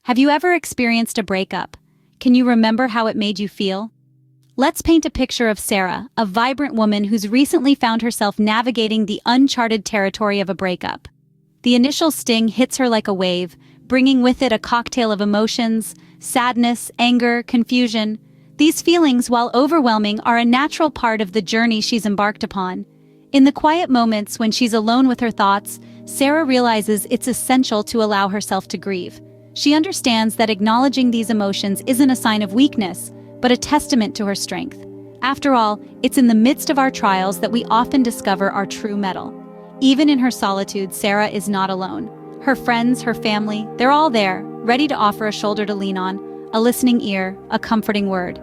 Have you ever experienced a breakup? Can you remember how it made you feel? Let's paint a picture of Sarah, a vibrant woman who's recently found herself navigating the uncharted territory of a breakup. The initial sting hits her like a wave, bringing with it a cocktail of emotions: sadness, anger, confusion. These feelings, while overwhelming, are a natural part of the journey she's embarked upon. In the quiet moments when she's alone with her thoughts, Sarah realizes it's essential to allow herself to grieve. She understands that acknowledging these emotions isn't a sign of weakness, but a testament to her strength. After all, it's in the midst of our trials that we often discover our true mettle. Even in her solitude, Sarah is not alone. Her friends, her family, they're all there, ready to offer a shoulder to lean on, a listening ear, a comforting word.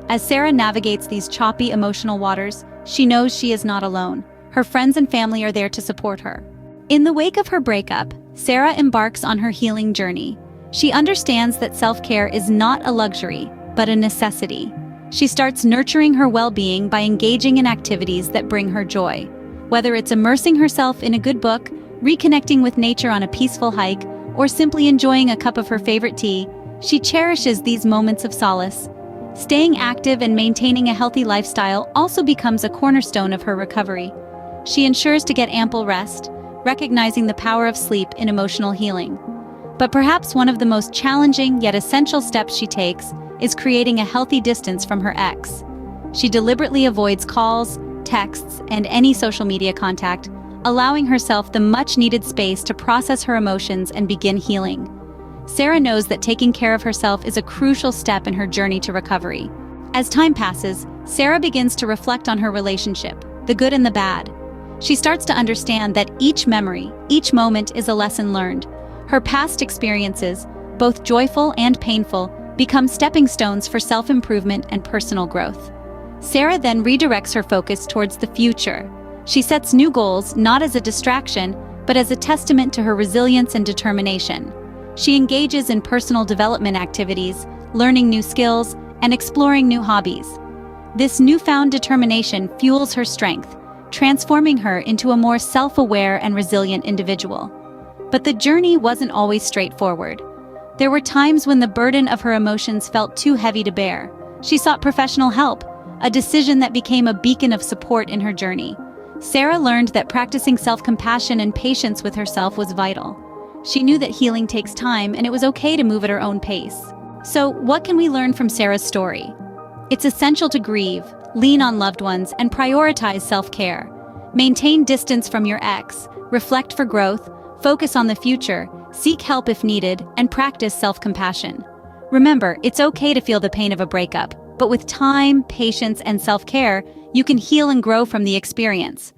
As Sarah navigates these choppy emotional waters, she knows she is not alone. Her friends and family are there to support her. In the wake of her breakup, Sarah embarks on her healing journey. She understands that self-care is not a luxury, but a necessity. She starts nurturing her well-being by engaging in activities that bring her joy. Whether it's immersing herself in a good book, reconnecting with nature on a peaceful hike, or simply enjoying a cup of her favorite tea, she cherishes these moments of solace. Staying active and maintaining a healthy lifestyle also becomes a cornerstone of her recovery. She ensures to get ample rest, recognizing the power of sleep in emotional healing. But perhaps one of the most challenging yet essential steps she takes is creating a healthy distance from her ex. She deliberately avoids calls, texts, and any social media contact, allowing herself the much-needed space to process her emotions and begin healing. Sarah knows that taking care of herself is a crucial step in her journey to recovery. As time passes, Sarah begins to reflect on her relationship, the good and the bad. She starts to understand that each memory, each moment is a lesson learned. Her past experiences, both joyful and painful, become stepping stones for self-improvement and personal growth. Sarah then redirects her focus towards the future. She sets new goals not as a distraction, but as a testament to her resilience and determination. She engages in personal development activities, learning new skills, and exploring new hobbies. This newfound determination fuels her strength, transforming her into a more self-aware and resilient individual. But the journey wasn't always straightforward. There were times when the burden of her emotions felt too heavy to bear. She sought professional help, a decision that became a beacon of support in her journey. Sarah learned that practicing self-compassion and patience with herself was vital. She knew that healing takes time and it was okay to move at her own pace. So, what can we learn from Sarah's story? It's essential to grieve, lean on loved ones, and prioritize self-care. Maintain distance from your ex, reflect for growth, focus on the future, seek help if needed, and practice self-compassion. Remember, it's okay to feel the pain of a breakup, but with time, patience, and self-care, you can heal and grow from the experience.